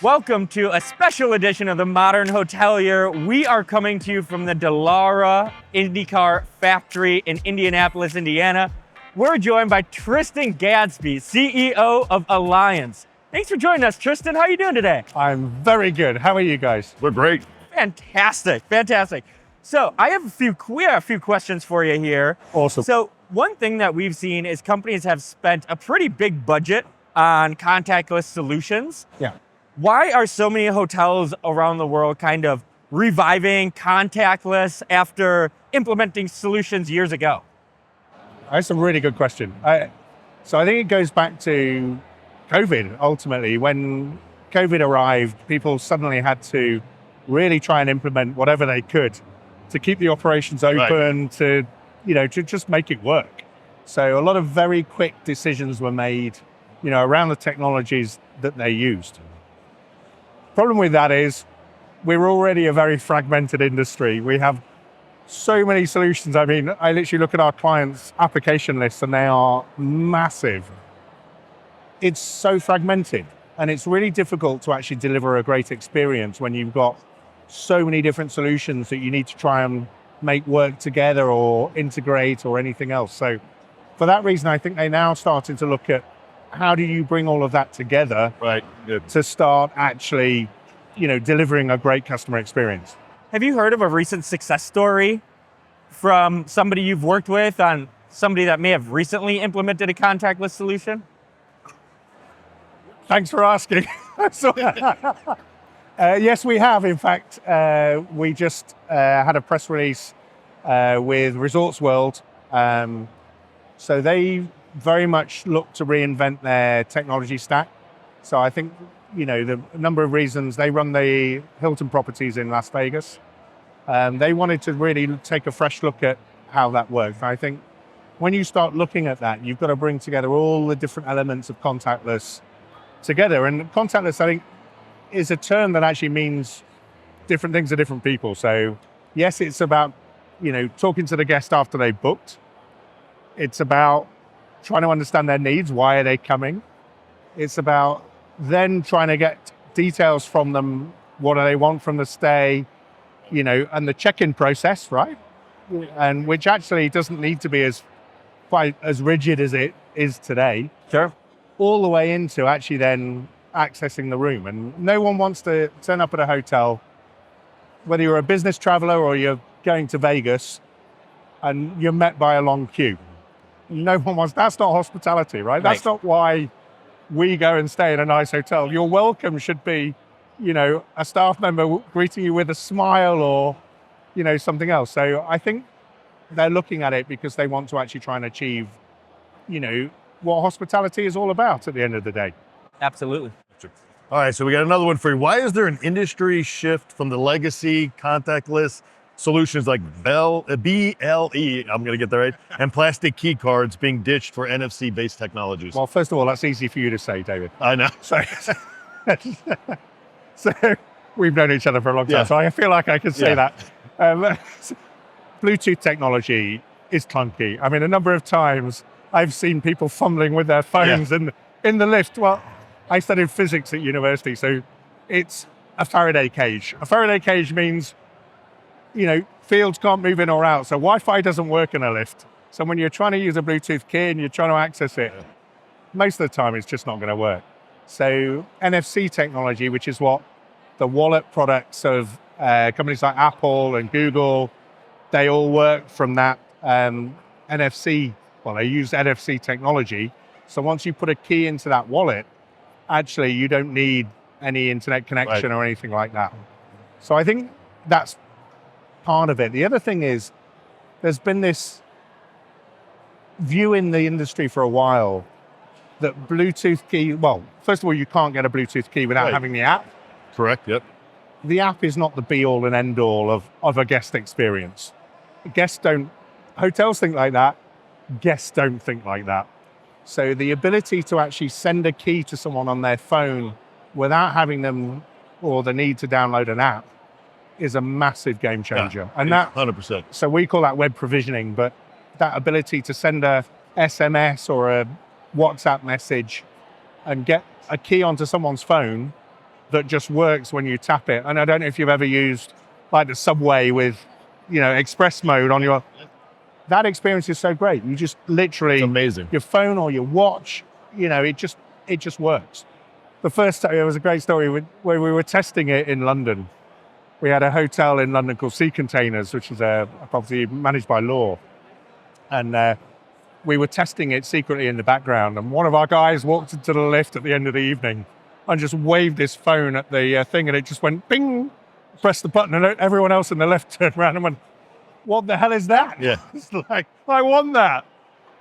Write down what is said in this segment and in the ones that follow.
Welcome to a special edition of the Modern Hotelier. We are coming to you from the Dallara IndyCar Factory in Indianapolis, Indiana. We're joined by Tristan Gadsby, CEO of Alliants. Thanks for joining us, Tristan. How are you doing today? I'm very good. How are you guys? We're great. Fantastic, fantastic. So we have a few questions for you here. Awesome. So one thing that we've seen is companies have spent a pretty big budget on contactless solutions. Yeah. Why are so many hotels around the world kind of reviving contactless after implementing solutions years ago? That's a really good question. So I think it goes back to COVID, ultimately. When COVID arrived, people suddenly had to really try and implement whatever they could to keep the operations open, to just make it work. So a lot of very quick decisions were made, around the technologies that they used. Problem with that is we're already a very fragmented industry. We have so many solutions. I mean, I literally look at our clients' application lists and they are massive. It's so fragmented and it's really difficult to actually deliver a great experience when you've got so many different solutions that you need to try and make work together or integrate or anything else. So for that reason, I think they're now starting to look at how do you bring all of that together to start actually, delivering a great customer experience. Have you heard of a recent success story from somebody you've worked with on somebody that may have recently implemented a contactless solution? Thanks for asking. Yes, we have. In fact, we just had a press release with Resorts World. So they very much look to reinvent their technology stack. So I think, the number of reasons they run the Hilton properties in Las Vegas. They wanted to really take a fresh look at how that works. I think when you start looking at that, you've got to bring together all the different elements of contactless together. And contactless, I think, is a term that actually means different things to different people. So yes, it's about, talking to the guest after they've booked. It's about trying to understand their needs. Why are they coming? It's about then trying to get details from them. What do they want from the stay? And the check-in process, right? And which actually doesn't need to be quite as rigid as it is today. Sure. All the way into actually then accessing the room. And no one wants to turn up at a hotel, whether you're a business traveler or you're going to Vegas, and you're met by a long queue. No one wants, that's not hospitality, right? That's not why we go and stay in a nice hotel. Your welcome should be, a staff member greeting you with a smile or, something else. So I think they're looking at it because they want to actually try and achieve, what hospitality is all about at the end of the day. Absolutely. All right, so we got another one for you. Why is there an industry shift from the legacy contactless solutions like BLE, I'm going to get that right, and plastic key cards being ditched for NFC-based technologies? Well, first of all, that's easy for you to say, David. I know. So we've known each other for a long time, so I feel like I can say that. Bluetooth technology is clunky. I mean, a number of times I've seen people fumbling with their phones in the lift. Well, I studied physics at university, so it's a Faraday cage. A Faraday cage means, fields can't move in or out. So Wi-Fi doesn't work in a lift. So when you're trying to use a Bluetooth key and you're trying to access it, most of the time it's just not going to work. So NFC technology, which is what the wallet products of companies like Apple and Google, they all work from that NFC. Well, they use NFC technology. So once you put a key into that wallet, actually you don't need any internet connection or anything like that. So I think that's part of it. The other thing is there's been this view in the industry for a while that Bluetooth key, well, first of all, you can't get a Bluetooth key without having the app. Correct, yep. The app is not the be all and end all of a guest experience. Hotels think like that, guests don't think like that. So the ability to actually send a key to someone on their phone without having them or the need to download an app is a massive game changer. Yeah, and that 100%. So we call that web provisioning, but that ability to send a SMS or a WhatsApp message and get a key onto someone's phone that just works when you tap it. And I don't know if you've ever used like the subway with, express mode on that experience is so great. You just literally, It's amazing. your phone or your watch, it just works. The first time, it was a great story where we were testing it in London. We had a hotel in London called Sea Containers, which is a property managed by Law. And we were testing it secretly in the background. And one of our guys walked into the lift at the end of the evening and just waved his phone at the thing, and it just went bing, pressed the button, and everyone else in the lift turned around and went, what the hell is that? Yeah. It's like, I want that.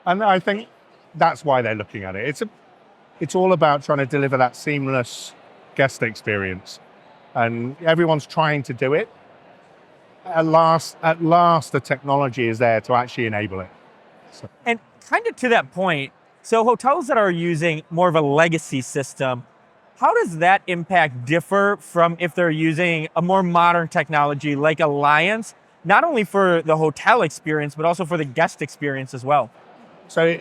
And I think that's why they're looking at it. It's all about trying to deliver that seamless guest experience. And everyone's trying to do it. At last, the technology is there to actually enable it. So. And kind of to that point, so hotels that are using more of a legacy system, how does that impact differ from if they're using a more modern technology like Alliance, not only for the hotel experience, but also for the guest experience as well? So,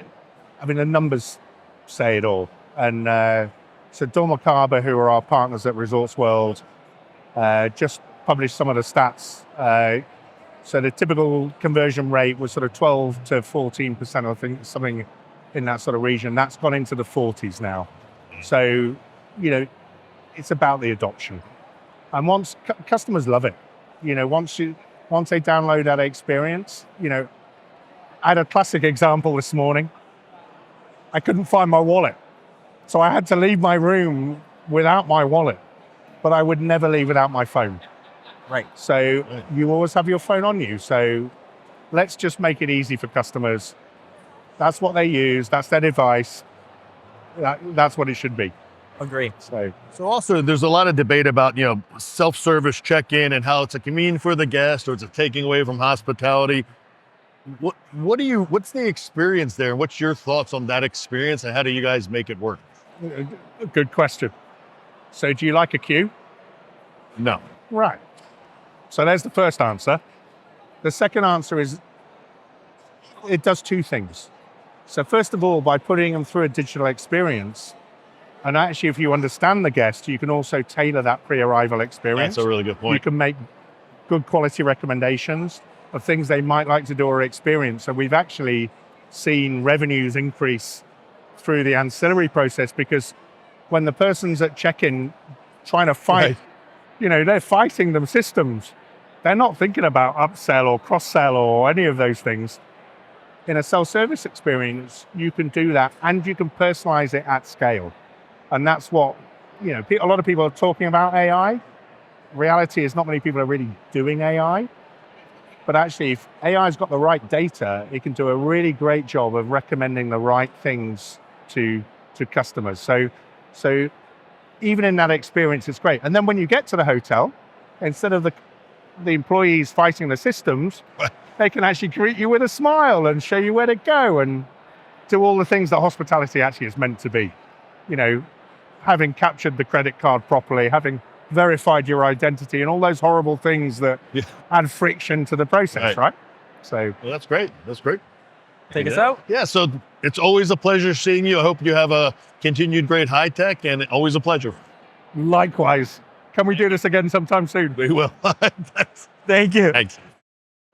the numbers say it all. And so Dormakaba, who are our partners at Resorts World, just published some of the stats. So the typical conversion rate was sort of 12 to 14%, I think, something in that sort of region. That's gone into the 40s now. So, it's about the adoption. And once customers love it, once they download that experience, I had a classic example this morning. I couldn't find my wallet. So I had to leave my room without my wallet, but I would never leave without my phone. Right. So you always have your phone on you. So let's just make it easy for customers. That's what they use. That's their device. That's what it should be. Agree. So also there's a lot of debate about, self-service check-in and how it's a convenience for the guest or it's a taking away from hospitality. What's the experience there? What's your thoughts on that experience and how do you guys make it work? good question. So do you like a queue? No. Right. So there's the first answer. The second answer is it does two things. So first of all, by putting them through a digital experience, and actually if you understand the guest, you can also tailor that pre-arrival experience. That's a really good point. You can make good quality recommendations of things they might like to do or experience. So we've actually seen revenues increase through the ancillary process because when the person's at check-in trying to fight, they're fighting them systems. They're not thinking about upsell or cross-sell or any of those things. In a self-service experience, you can do that and you can personalize it at scale. And that's what, a lot of people are talking about AI. Reality is not many people are really doing AI. But actually, if AI's got the right data, it can do a really great job of recommending the right things to customers. So even in that experience, it's great. And then when you get to the hotel, instead of the employees fighting the systems, they can actually greet you with a smile and show you where to go and do all the things that hospitality actually is meant to be. Having captured the credit card properly, having verified your identity and all those horrible things that add friction to the process, right? So well, that's great. That's great. Take us out. Yeah, so it's always a pleasure seeing you. I hope you have a continued great HITEC and always a pleasure. Likewise. Can we do this again sometime soon? We will. Thank you. Thanks.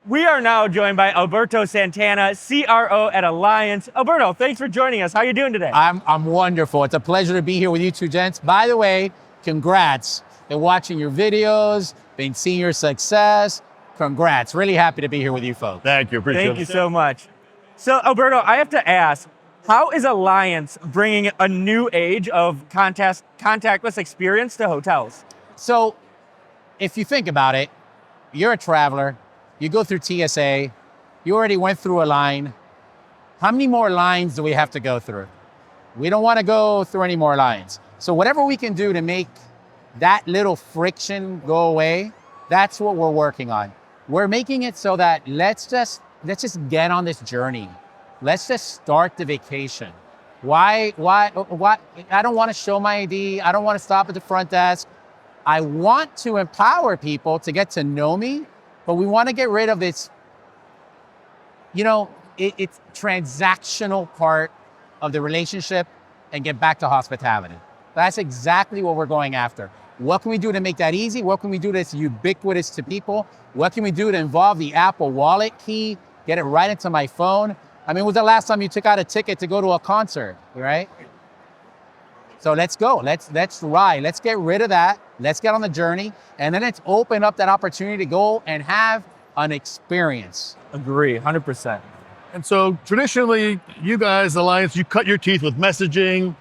We are now joined by Alberto Santana, CRO at Alliance. Alberto, thanks for joining us. How are you doing today? I'm wonderful. It's a pleasure to be here with you two gents. By the way, congrats. Been watching your videos, been seeing your success. Congrats. Really happy to be here with you folks. Thank you. Appreciate it. Thank you so much. So, Alberto, I have to ask, how is Alliance bringing a new age of contactless experience to hotels? So, if you think about it, you're a traveler, you go through TSA, you already went through a line. How many more lines do we have to go through? We don't want to go through any more lines. So whatever we can do to make that little friction go away, that's what we're working on. We're making it so that let's just get on this journey. Let's just start the vacation. Why? I don't want to show my ID. I don't want to stop at the front desk. I want to empower people to get to know me, but we want to get rid of this, it's transactional part of the relationship and get back to hospitality. That's exactly what we're going after. What can we do to make that easy? What can we do that's ubiquitous to people? What can we do to involve the Apple Wallet key, get it right into my phone? I mean, when was the last time you took out a ticket to go to a concert, right? So let's go, let's ride, let's get rid of that, let's get on the journey, and then let's open up that opportunity to go and have an experience. Agree, 100%. And so traditionally, you guys, Alliance, you cut your teeth with messaging,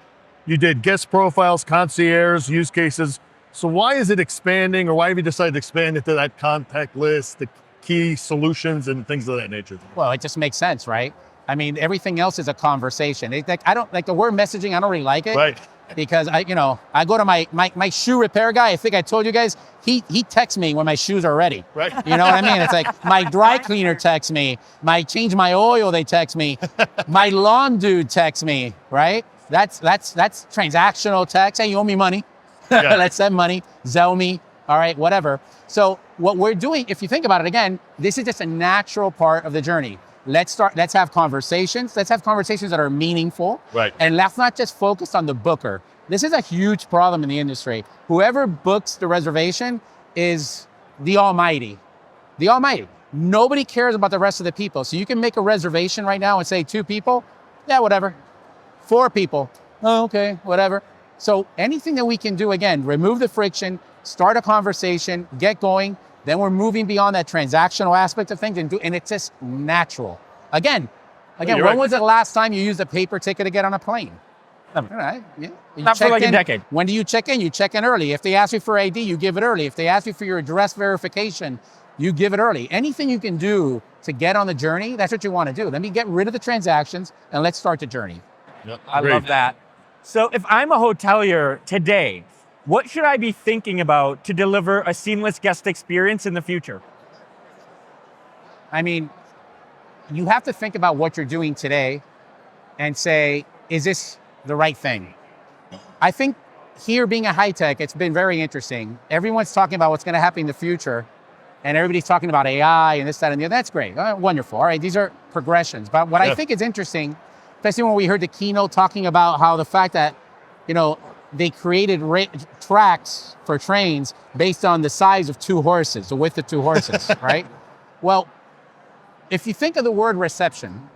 you did guest profiles, concierge, use cases. So why is it expanding, or why have you decided to expand into that contact list, the key solutions and things of that nature? Well, it just makes sense, right? I mean, everything else is a conversation. I don't like the word messaging. I don't really like it. Right. Because I go to my shoe repair guy. I think I told you guys, he texts me when my shoes are ready. Right. You know what I mean? It's like my dry cleaner texts me, change my oil, they text me, my lawn dude texts me, right? That's transactional text. Hey, you owe me money. Yeah. Let's send money, Zelle me, all right, whatever. So what we're doing, if you think about it again, this is just a natural part of the journey. Let's have conversations. Let's have conversations that are meaningful. Right. And let's not just focus on the booker. This is a huge problem in the industry. Whoever books the reservation is the almighty. The almighty. Nobody cares about the rest of the people. So you can make a reservation right now and say 2 people, yeah, whatever. 4 people, oh, okay, whatever. So anything that we can do, again, remove the friction, start a conversation, get going, then we're moving beyond that transactional aspect of things and it's just natural. Again, when right. was the last time you used a paper ticket to get on a plane? All right, yeah. Not for like a decade. When do you check in? You check in early. If they ask you for ID, you give it early. If they ask you for your address verification, you give it early. Anything you can do to get on the journey, that's what you want to do. Let me get rid of the transactions and let's start the journey. Yep. I love that. So if I'm a hotelier today, what should I be thinking about to deliver a seamless guest experience in the future? I mean, you have to think about what you're doing today and say, is this the right thing? I think here being a HITEC, it's been very interesting. Everyone's talking about what's going to happen in the future, and everybody's talking about AI and this, that, and the other. That's great. Wonderful. All right, these are progressions. But what I think is interesting, especially when we heard the keynote talking about how the fact that, they created tracks for trains based on the size of 2 horses, the width of 2 horses, right? Well, if you think of the word reception,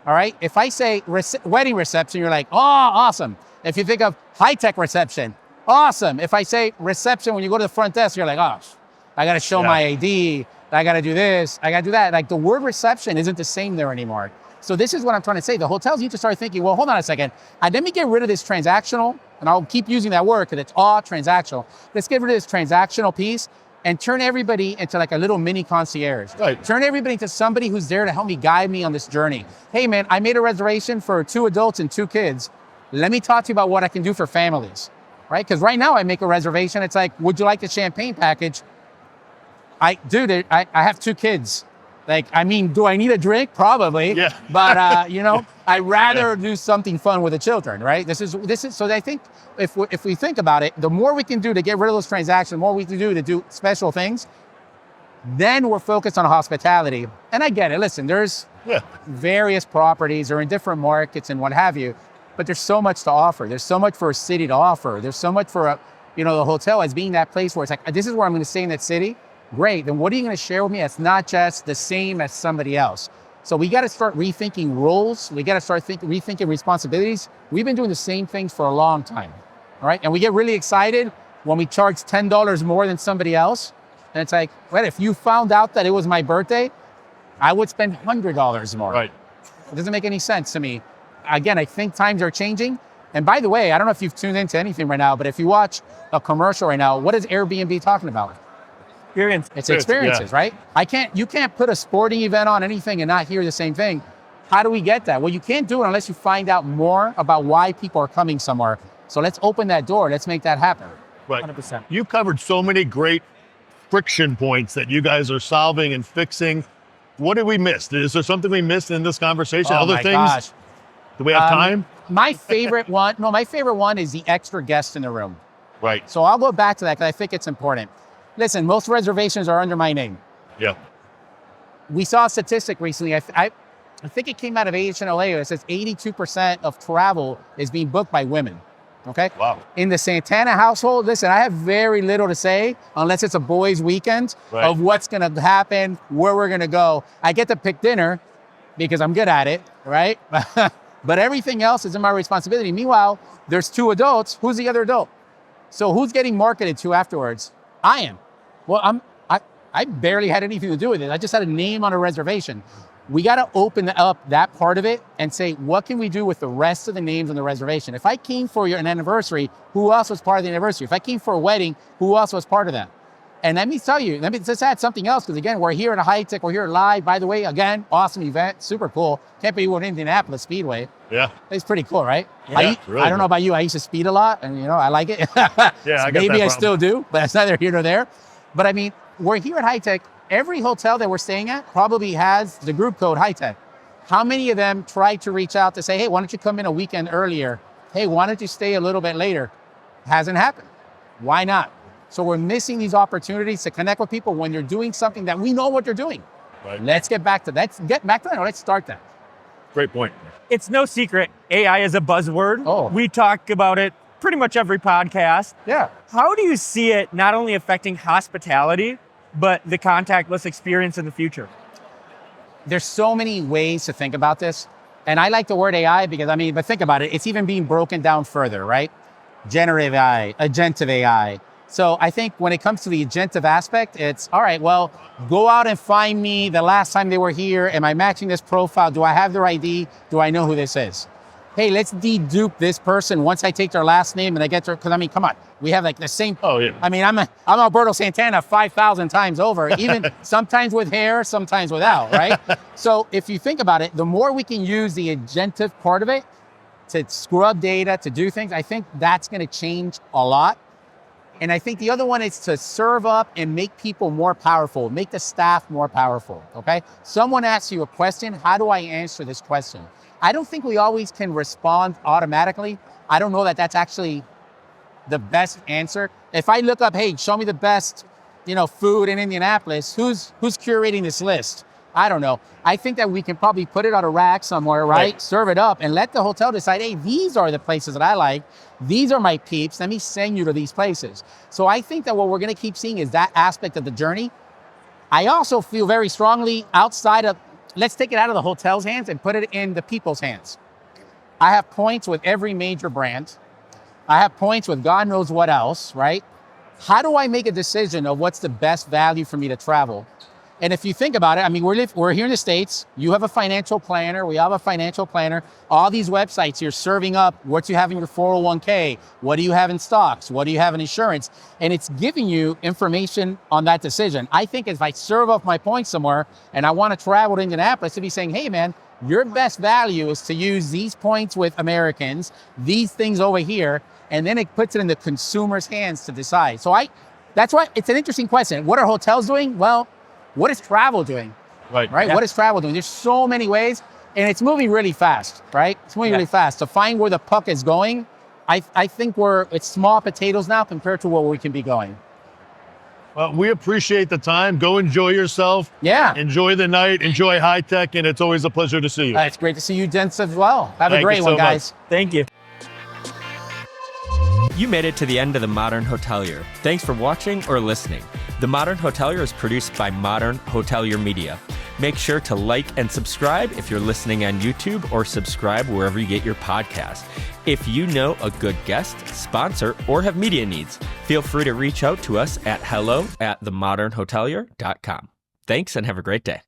all right? If I say wedding reception, you're like, oh, awesome. If you think of HITEC reception, awesome. If I say reception, when you go to the front desk, you're like, oh, I got to show my ID. I got to do this. I got to do that. Like the word reception isn't the same there anymore. So this is what I'm trying to say. The hotels need to start thinking, well, hold on a second. Let me get rid of this transactional, and I'll keep using that word because it's all transactional. Let's get rid of this transactional piece and turn everybody into like a little mini concierge. Right. Turn everybody into somebody who's there to help me guide me on this journey. Hey man, I made a reservation for 2 adults and 2 kids. Let me talk to you about what I can do for families, right? Because right now I make a reservation. It's like, would you like the champagne package? I have 2 kids. Like, I mean, do I need a drink? Probably. Yeah. But I'd rather do something fun with the children, right? This is. So I think if we think about it, the more we can do to get rid of those transactions, the more we can do to do special things, then we're focused on hospitality. And I get it. Listen, there's various properties or in different markets and what have you, but there's so much to offer. There's so much for a city to offer. There's so much for the hotel as being that place where it's like, this is where I'm going to stay in that city. Great, then what are you going to share with me that's not just the same as somebody else? So we got to start rethinking roles. We got to start rethinking responsibilities. We've been doing the same things for a long time, all right? And we get really excited when we charge $10 more than somebody else. And it's like, well, if you found out that it was my birthday, I would spend $100 more. Right. It doesn't make any sense to me. Again, I think times are changing. And by the way, I don't know if you've tuned into anything right now, but if you watch a commercial right now, what is Airbnb talking about? Experience. It's experiences, right? You can't put a sporting event on anything and not hear the same thing. How do we get that? Well, you can't do it unless you find out more about why people are coming somewhere. So let's open that door. Let's make that happen. Right. 100%. You've covered so many great friction points that you guys are solving and fixing. What did we miss? Is there something we missed in this conversation? Oh Other my things? gosh. Do we have time? My favorite one is the extra guest in the room. Right. So I'll go back to that because I think it's important. Listen, most reservations are under my name. Yeah. We saw a statistic recently. I think it came out of AHLA. It says 82% of travel is being booked by women. Okay. Wow. In the Santana household, listen, I have very little to say unless it's a boys' weekend Right. of what's going to happen, where we're going to go. I get to pick dinner because I'm good at it, right? But everything else is in my responsibility. Meanwhile, there's 2 adults. Who's the other adult? So who's getting marketed to afterwards? I am. Well, I barely had anything to do with it. I just had a name on a reservation. We got to open up that part of it and say, what can we do with the rest of the names on the reservation? If I came for an anniversary, who else was part of the anniversary? If I came for a wedding, who else was part of that? And let me tell you, let me just add something else, because again, we're here at a HITEC, we're here live. By the way, again, awesome event, super cool. Can't believe we're in Indianapolis Speedway. Yeah. It's pretty cool, right? Yeah, really I don't know about you, I used to speed a lot, and I like it. Yeah, I got Maybe that I problem. still do, but it's neither here nor there. But I mean, we're here at HITEC. Every hotel that we're staying at probably has the group code HITEC. How many of them try to reach out to say, hey, why don't you come in a weekend earlier? Hey, why don't you stay a little bit later? Hasn't happened. Why not? So we're missing these opportunities to connect with people when they're doing something that we know what they're doing. Right. Let's get back to that. Let's start that. Great point. It's no secret, AI is a buzzword. Oh. We talk about it pretty much every podcast. Yeah. How do you see it not only affecting hospitality, but the contactless experience in the future? There's so many ways to think about this. And I like the word AI because, but think about it. It's even being broken down further, right? Generative AI, agentive AI. So I think when it comes to the agentive aspect, it's, all right, well, go out and find me the last time they were here. Am I matching this profile? Do I have their ID? Do I know who this is? Hey, let's dedupe this person once I take their last name and I get their, because come on, we have like the same. Oh, yeah. I'm Alberto Santana 5,000 times over, even sometimes with hair, sometimes without, right? So if you think about it, the more we can use the agentive part of it to scrub data, to do things, I think that's going to change a lot. And I think the other one is to serve up and make people more powerful, make the staff more powerful, okay? Someone asks you a question, how do I answer this question? I don't think we always can respond automatically. I don't know that that's actually the best answer. If I look up, hey, show me the best, food in Indianapolis, who's curating this list? I don't know. I think that we can probably put it on a rack somewhere, right? Serve it up and let the hotel decide, hey, these are the places that I like. These are my peeps. Let me send you to these places. So I think that what we're going to keep seeing is that aspect of the journey. I also feel very strongly outside of, let's take it out of the hotel's hands and put it in the people's hands. I have points with every major brand. I have points with God knows what else, right? How do I make a decision of what's the best value for me to travel? And if you think about it, we're here in the States. You have a financial planner. We have a financial planner. All these websites, you're serving up what you have in your 401k. What do you have in stocks? What do you have in insurance? And it's giving you information on that decision. I think if I serve up my points somewhere and I want to travel to Indianapolis, to be saying, hey man, your best value is to use these points with Americans, these things over here, and then it puts it in the consumer's hands to decide. So that's why it's an interesting question. What are hotels doing? Well, what is travel doing? Right? Yeah. What is travel doing? There's so many ways, and it's moving really fast, right? It's moving really fast. To find where the puck is going, I think it's small potatoes now compared to where we can be going. Well, we appreciate the time. Go enjoy yourself. Yeah. Enjoy the night. Enjoy HITEC, and it's always a pleasure to see you. It's great to see you, gents, as well. Have a great one, guys. Thank you. You made it to the end of The Modern Hotelier. Thanks for watching or listening. The Modern Hotelier is produced by Modern Hotelier Media. Make sure to like and subscribe if you're listening on YouTube, or subscribe wherever you get your podcasts. If you know a good guest, sponsor, or have media needs, feel free to reach out to us at hello@themodernhotelier.com. Thanks and have a great day.